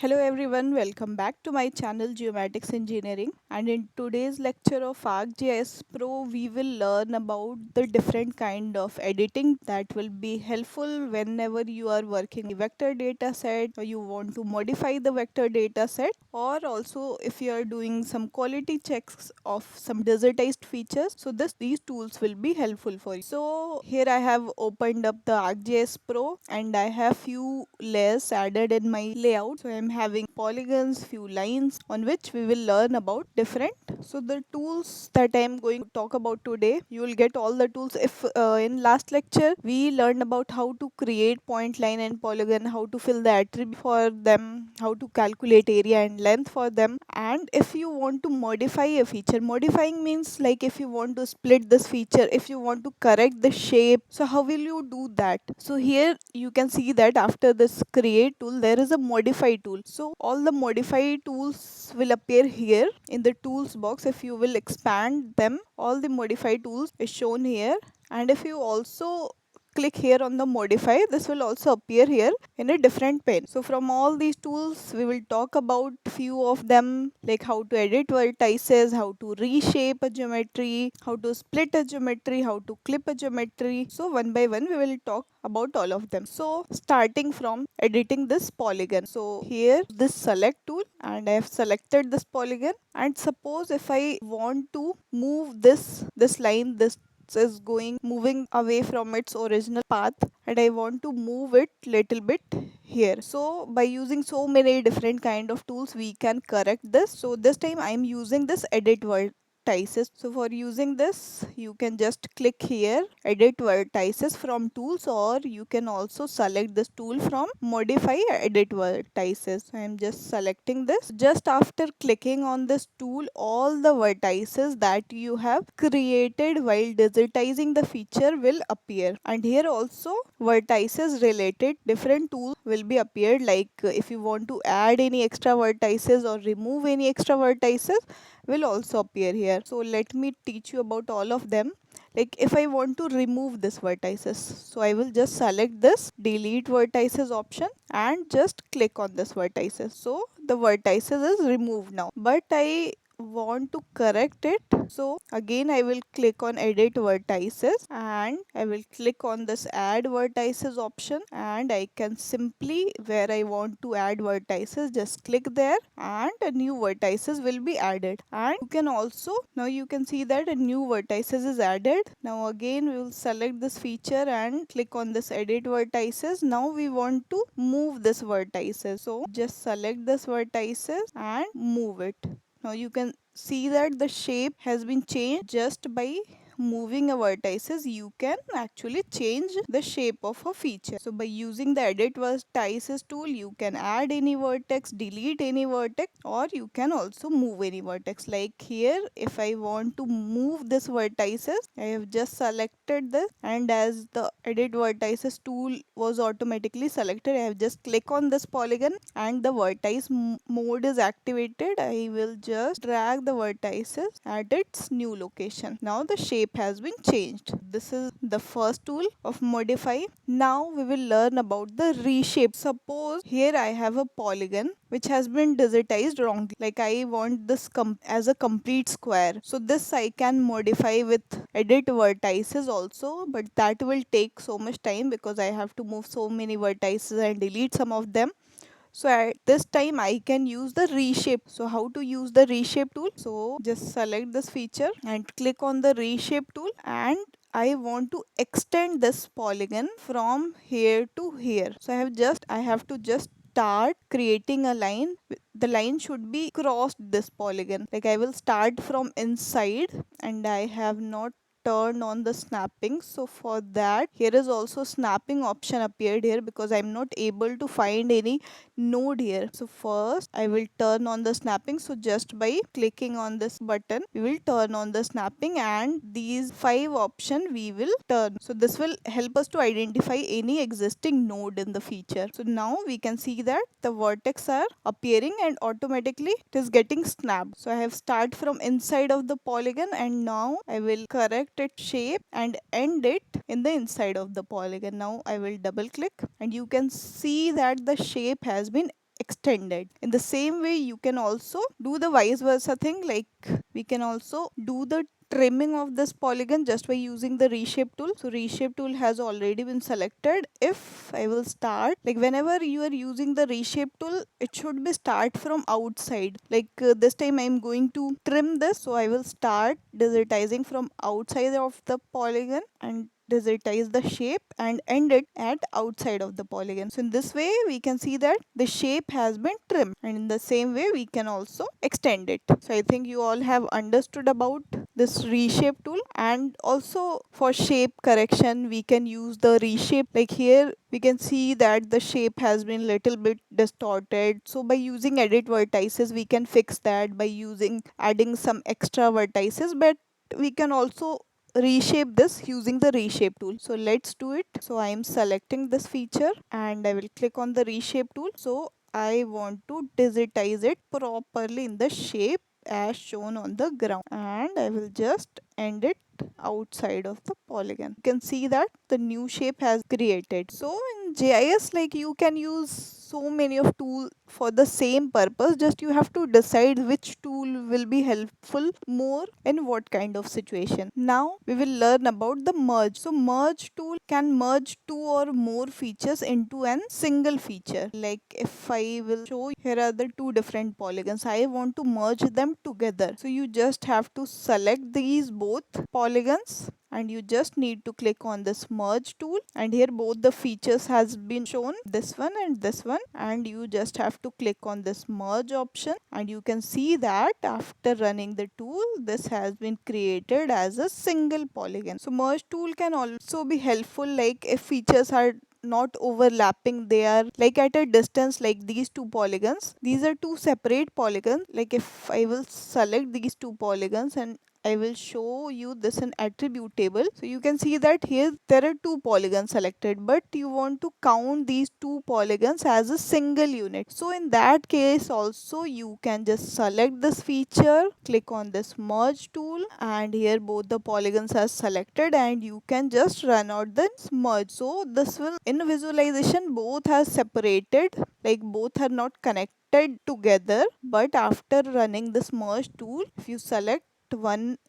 Hello everyone, welcome back to my channel Geomatics Engineering, and in today's lecture of ArcGIS Pro we will learn about the different kind of editing that will be helpful whenever you are working vector data set or you want to modify the vector data set, or also if you are doing some quality checks of some digitized features. So these tools will be helpful for you. So here I have opened up the ArcGIS Pro and I have few layers added in my layout. So I'm having polygons, few lines on which we will learn about different. So the tools that I'm going to talk about today, you will get all the tools. If in last lecture we learned about how to create point, line and polygon, how to fill the attribute for them, how to calculate area and length for them. And if you want to modify a feature, modifying means like if you want to split this feature, if you want to correct the shape, so how will you do that? So here you can see that after this create tool there is a modify tool. So all the modify tools will appear here in the tools box. If you will expand them, all the modify tools is shown here, and if you also click here on the modify, this will also appear here in a different pane. So from all these tools we will talk about few of them, like how to edit vertices, how to reshape a geometry, how to split a geometry, how to clip a geometry. So one by one we will talk about all of them. So starting from editing this polygon, so here this select tool and I have selected this polygon, and suppose if I want to move this line, this is moving away from its original path, and I want to move it little bit here. So by using so many different kind of tools we can correct this. So this time I am using this edit vertices. So for using this you can just click here edit vertices from tools, or you can also select this tool from modify edit vertices. So I am just selecting this. Just after clicking on this tool, all the vertices that you have created while digitizing the feature will appear, and here also vertices related different tools will be appeared, like if you want to add any extra vertices or remove any extra vertices will also appear here. So let me teach you about all of them. Like if I want to remove this vertices, so I will just select this delete vertices option and just click on this vertices. So the vertices is removed now, but I want to correct it. So again I will click on edit vertices and I will click on this add vertices option, and I can simply where I want to add vertices just click there and a new vertices will be added. And you can also, now you can see that a new vertices is added. Now again we will select this feature and click on this edit vertices. Now we want to move this vertices, so just select this vertices and move it. Now you can see that the shape has been changed. Just by moving a vertices you can actually change the shape of a feature. So by using the edit vertices tool you can add any vertex, delete any vertex, or you can also move any vertex. Like here if I want to move this vertices, I have just selected this, and as the edit vertices tool was automatically selected, I have just click on this polygon and the vertex mode is activated. I will just drag the vertices at its new location. Now the shape has been changed. This is the first tool of modify. Now we will learn about the reshape. Suppose here I have a polygon which has been digitized wrongly, like I want this as a complete square. So this I can modify with edit vertices also, but that will take so much time because I have to move so many vertices and delete some of them. So at this time I can use the reshape. So how to use the reshape tool? So just select this feature and click on the reshape tool, and I want to extend this polygon from here to here. So I have to just start creating a line. The line should be crossed this polygon. Like I will start from inside, and I have not turn on the snapping. So for that here is also snapping option appeared here because I'm not able to find any node here. So first I will turn on the snapping. So just by clicking on this button we will turn on the snapping, and these 5 option we will turn. So this will help us to identify any existing node in the feature. So now we can see that the vertex are appearing and automatically it is getting snapped. So I have start from inside of the polygon, and now I will correct its shape and end it in the inside of the polygon. Now I will double click and you can see that the shape has been extended. In the same way, you can also do the vice versa thing, like we can also do the trimming of this polygon just by using the reshape tool. So reshape tool has already been selected. If I will start, like whenever you are using the reshape tool, it should be start from outside. Like this time I am going to trim this, so I will start digitizing from outside of the polygon and digitize the shape and end it at outside of the polygon. So in this way we can see that the shape has been trimmed, and in the same way we can also extend it. So I think you all have understood about this reshape tool. And also for shape correction we can use the reshape. Like here we can see that the shape has been little bit distorted, so by using edit vertices we can fix that by using adding some extra vertices. But we can also reshape this using the reshape tool. So let's do it. So I am selecting this feature and I will click on the reshape tool. So I want to digitize it properly in the shape as shown on the ground, and I will just end it outside of the polygon. You can see that the new shape has created. So in GIS, like you can use so many of tools for the same purpose, just you have to decide which tool will be helpful more in what kind of situation. Now we will learn about the merge. So merge tool can merge two or more features into an single feature. Like if I will show, here are the two different polygons, I want to merge them together. So you just have to select these both polygons and you just need to click on this merge tool, and here both the features has been shown, this one and this one, and you just have to click on this merge option, and you can see that after running the tool this has been created as a single polygon. So merge tool can also be helpful, like if features are not overlapping, they are like at a distance, like these two polygons, these are two separate polygons. Like if I will select these two polygons and I will show you this in attribute table. So you can see that here there are two polygons selected, but you want to count these two polygons as a single unit. So in that case also you can just select this feature, click on this merge tool, and here both the polygons are selected and you can just run out this merge. So this will, in visualization, both are separated, like both are not connected together, but after running this merge tool, if you select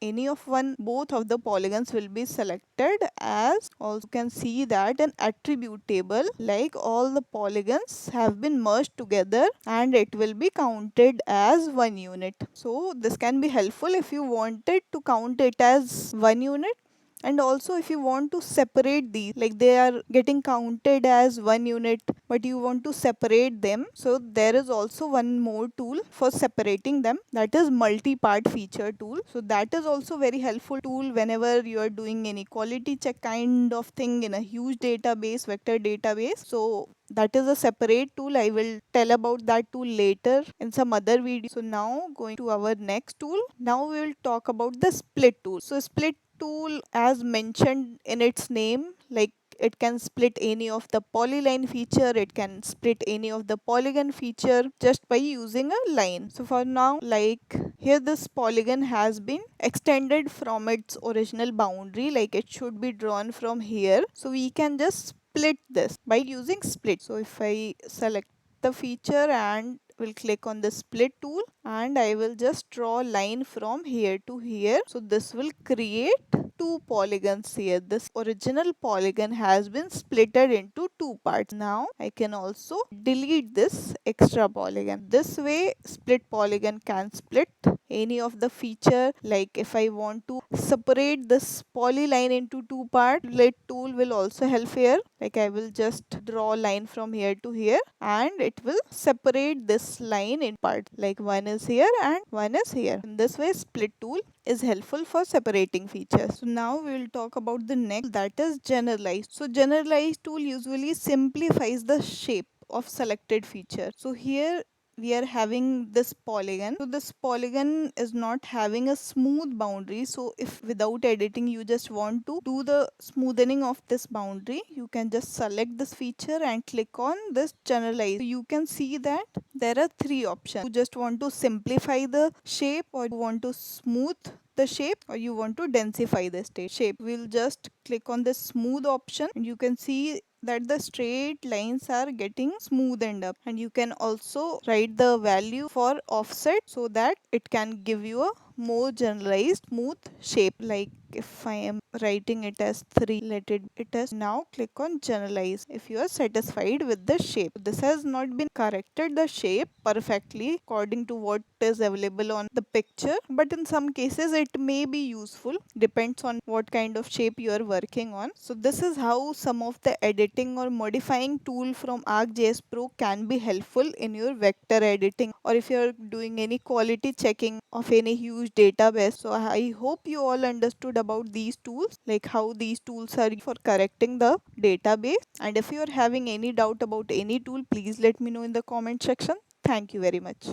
any of one, both of the polygons will be selected. As also can see that an attribute table, like all the polygons have been merged together and it will be counted as one unit. So this can be helpful if you wanted to count it as one unit, and also if you want to separate these, like they are getting counted as one unit but you want to separate them, so there is also one more tool for separating them, that is multi-part feature tool. So that is also very helpful tool whenever you are doing any quality check kind of thing in a huge database, vector database. So that is a separate tool. I will tell about that tool later in some other video. So now going to our next tool. Now we will talk about the split tool. So split tool, as mentioned in its name, like it can split any of the polyline feature, it can split any of the polygon feature just by using a line. So for now, like here this polygon has been extended from its original boundary, like it should be drawn from here. So we can just split this by using split. So if I select the feature and will click on the split tool, and I will just draw a line from here to here. So this will create two polygons here. This original polygon has been splitted into two parts. Now I can also delete this extra polygon. This way split polygon can split any of the feature. Like if I want to separate this polyline into two parts, split tool will also help here. Like I will just draw a line from here to here and it will separate this line in parts, like one is here and one is here. In this way split tool is helpful for separating features. So now we will talk about the next, that is generalized. So generalized tool usually simplifies the shape of selected feature. So here we are having this polygon. So this polygon is not having a smooth boundary. So if without editing you just want to do the smoothing of this boundary, you can just select this feature and click on this generalize. So you can see that there are three options. You just want to simplify the shape, or you want to smooth the shape, or you want to densify the shape. We'll just click on the smooth option and you can see that the straight lines are getting smoothened up. And you can also write the value for offset so that it can give you a more generalized smooth shape. Like if I am writing it as 3, let it as, now click on generalize if you are satisfied with the shape. This has not been corrected the shape perfectly according to what is available on the picture, but in some cases it may be useful, depends on what kind of shape you are working on. So this is how some of the editing or modifying tool from ArcGIS Pro can be helpful in your vector editing, or if you are doing any quality checking of any huge database. So I hope you all understood about these tools, like how these tools are for correcting the database. And if you are having any doubt about any tool, please let me know in the comment section. Thank you very much.